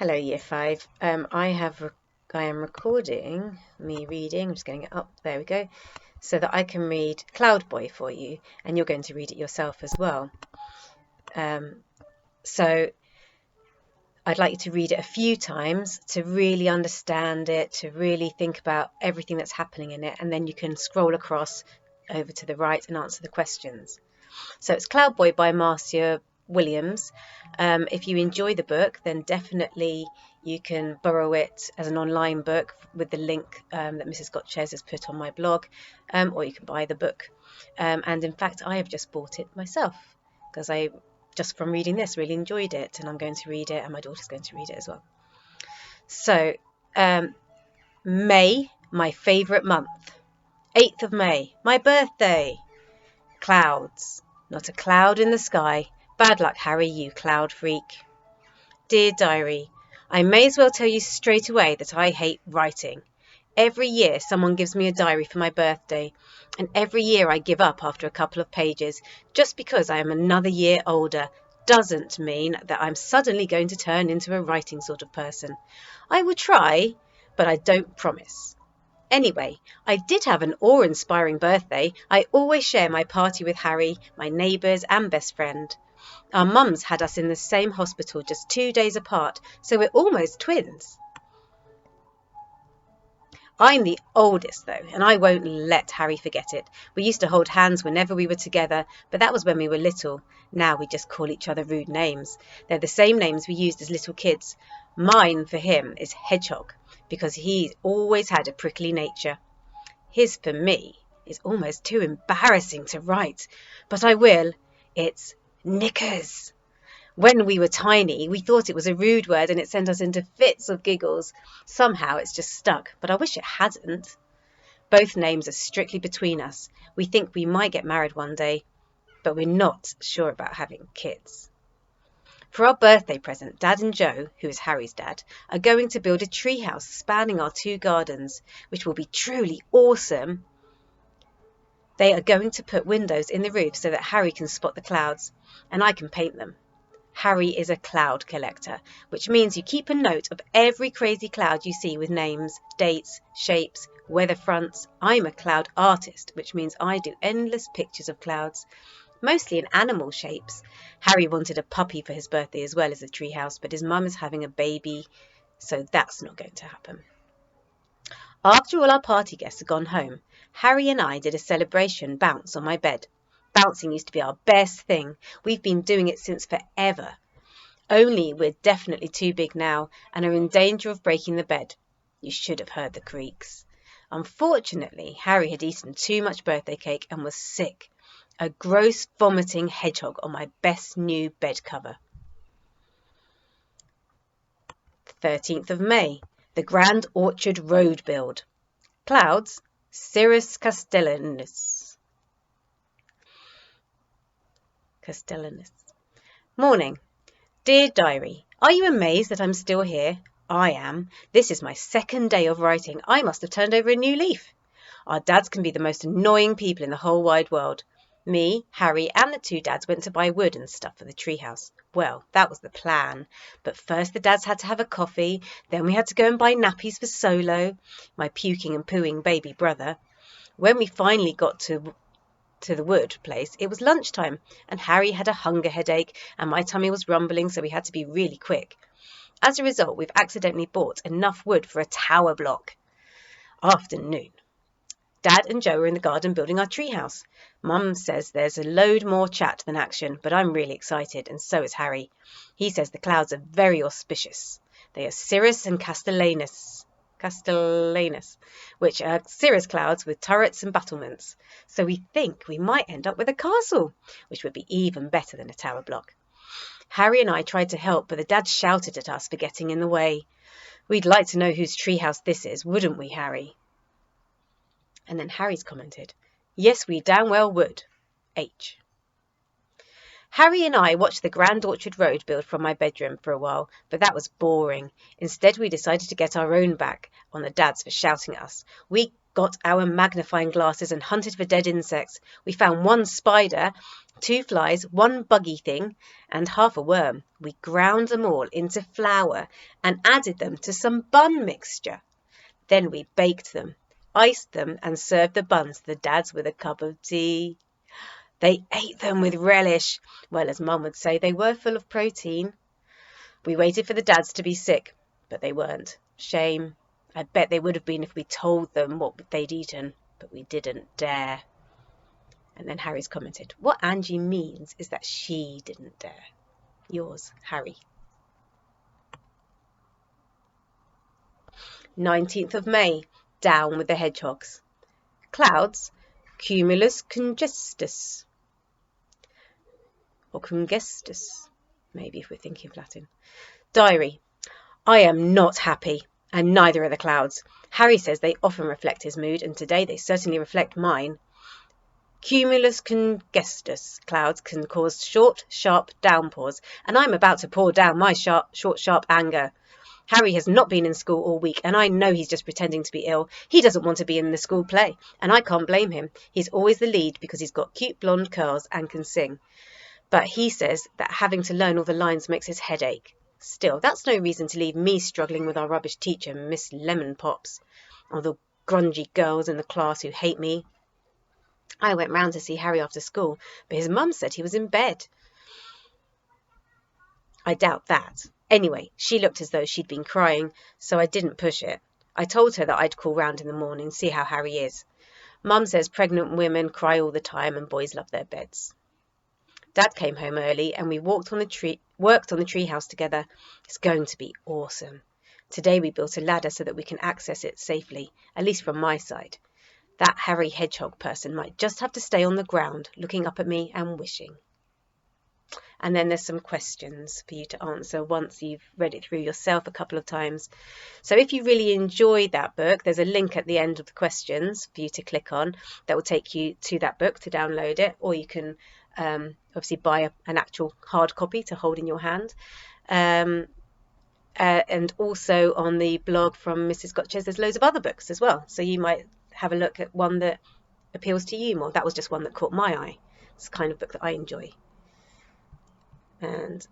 Hello, Year 5. I am recording me reading. I'm just getting it up. There we go. So that I can read Cloud Boy for you, and you're going to read it yourself as well. So I'd like you to read it a few times to really understand it, to really think about everything that's happening in it, and then you can scroll across over to the right and answer the questions. So it's Cloud Boy by Marcia Williams. If you enjoy the book, then definitely you can borrow it as an online book with the link that Mrs. Gotchez has put on my blog, or you can buy the book. And in fact, I have just bought it myself because I, just from reading this, really enjoyed it, and I'm going to read it, and my daughter's going to read it as well. So, May, my favourite month. 8th of May, my birthday. Clouds. Not a cloud in the sky. Bad luck, Harry, you cloud freak. Dear Diary, I may as well tell you straight away that I hate writing. Every year someone gives me a diary for my birthday, and every year I give up after a couple of pages. Just because I am another year older doesn't mean that I'm suddenly going to turn into a writing sort of person. I will try, but I don't promise. Anyway, I did have an awe-inspiring birthday. I always share my party with Harry, my neighbours and best friend. Our mums had us in the same hospital just 2 days apart, so we're almost twins. I'm the oldest though, and I won't let Harry forget it. We used to hold hands whenever we were together, but that was when we were little. Now we just call each other rude names. They're the same names we used as little kids. Mine for him is Hedgehog, because he's always had a prickly nature. His for me is almost too embarrassing to write, but I will. It's Knickers. When we were tiny, we thought it was a rude word and it sent us into fits of giggles. Somehow it's just stuck, but I wish it hadn't. Both names are strictly between us. We think we might get married one day, but we're not sure about having kids. For our birthday present, Dad and Joe, who is Harry's dad, are going to build a treehouse spanning our 2 gardens, which will be truly awesome. They are going to put windows in the roof so that Harry can spot the clouds, and I can paint them. Harry is a cloud collector, which means you keep a note of every crazy cloud you see with names, dates, shapes, weather fronts. I'm a cloud artist, which means I do endless pictures of clouds, mostly in animal shapes. Harry wanted a puppy for his birthday as well as a treehouse, but his mum is having a baby, so that's not going to happen. After all our party guests had gone home, Harry and I did a celebration bounce on my bed. Bouncing used to be our best thing. We've been doing it since forever. Only we're definitely too big now and are in danger of breaking the bed. You should have heard the creaks. Unfortunately, Harry had eaten too much birthday cake and was sick. A gross vomiting hedgehog on my best new bed cover. 13th of May. The Grand Orchard Road build. Clouds. Cirrus castellanus. Morning. Dear Diary, are you amazed that I'm still here? I am. This is my 2nd day of writing. I must have turned over a new leaf. Our dads can be the most annoying people in the whole wide world. Me, Harry, and the 2 dads went to buy wood and stuff for the treehouse. Well, that was the plan. But first the dads had to have a coffee, then we had to go and buy nappies for Solo, my puking and pooing baby brother. When we finally got to the wood place, it was lunchtime, and Harry had a hunger headache, and my tummy was rumbling, so we had to be really quick. As a result, we've accidentally bought enough wood for a tower block. Afternoon. Dad and Joe are in the garden building our treehouse. Mum says there's a load more chat than action, but I'm really excited, and so is Harry. He says the clouds are very auspicious. They are Cirrus and Castellanus, which are cirrus clouds with turrets and battlements. So we think we might end up with a castle, which would be even better than a tower block. Harry and I tried to help, but the dads shouted at us for getting in the way. We'd like to know whose treehouse this is, wouldn't we, Harry? And then Harry's commented, yes, we damn well would. H. Harry and I watched the Grand Orchard Road build from my bedroom for a while, but that was boring. Instead, we decided to get our own back on the dads for shouting at us. We got our magnifying glasses and hunted for dead insects. We found one spider, 2 flies, 1 buggy thing, and half a worm. We ground them all into flour and added them to some bun mixture. Then we baked them, iced them, and served the buns to the dads with a cup of tea. They ate them with relish. Well, as Mum would say, they were full of protein. We waited for the dads to be sick, but they weren't. Shame. I bet they would have been if we told them what they'd eaten, but we didn't dare. And then Harry's commented, what Angie means is that she didn't dare. Yours, Harry. 19th of May. Down with the hedgehogs. Clouds, cumulus congestus. Or congestus, maybe if we're thinking of Latin. Diary. I am not happy, and neither are the clouds. Harry says they often reflect his mood, and today they certainly reflect mine. Cumulus congestus clouds can cause short, sharp downpours, and I'm about to pour down my short, sharp anger. Harry has not been in school all week, and I know he's just pretending to be ill. He doesn't want to be in the school play, and I can't blame him. He's always the lead because he's got cute blonde curls and can sing. But he says that having to learn all the lines makes his head ache. Still, that's no reason to leave me struggling with our rubbish teacher, Miss Lemon Pops, or the grungy girls in the class who hate me. I went round to see Harry after school, but his mum said he was in bed. I doubt that. Anyway, she looked as though she'd been crying, so I didn't push it. I told her that I'd call round in the morning, see how Harry is. Mum says pregnant women cry all the time and boys love their beds. Dad came home early and we worked on the treehouse together. It's going to be awesome. Today we built a ladder so that we can access it safely, at least from my side. That Harry Hedgehog person might just have to stay on the ground, looking up at me and wishing. And then there's some questions for you to answer once you've read it through yourself a couple of times. So if you really enjoyed that book, there's a link at the end of the questions for you to click on that will take you to that book to download it, or you can obviously buy an actual hard copy to hold in your hand. And also on the blog from Mrs. Gotches, there's loads of other books as well. So you might have a look at one that appeals to you more. That was just one that caught my eye. It's the kind of book that I enjoy. And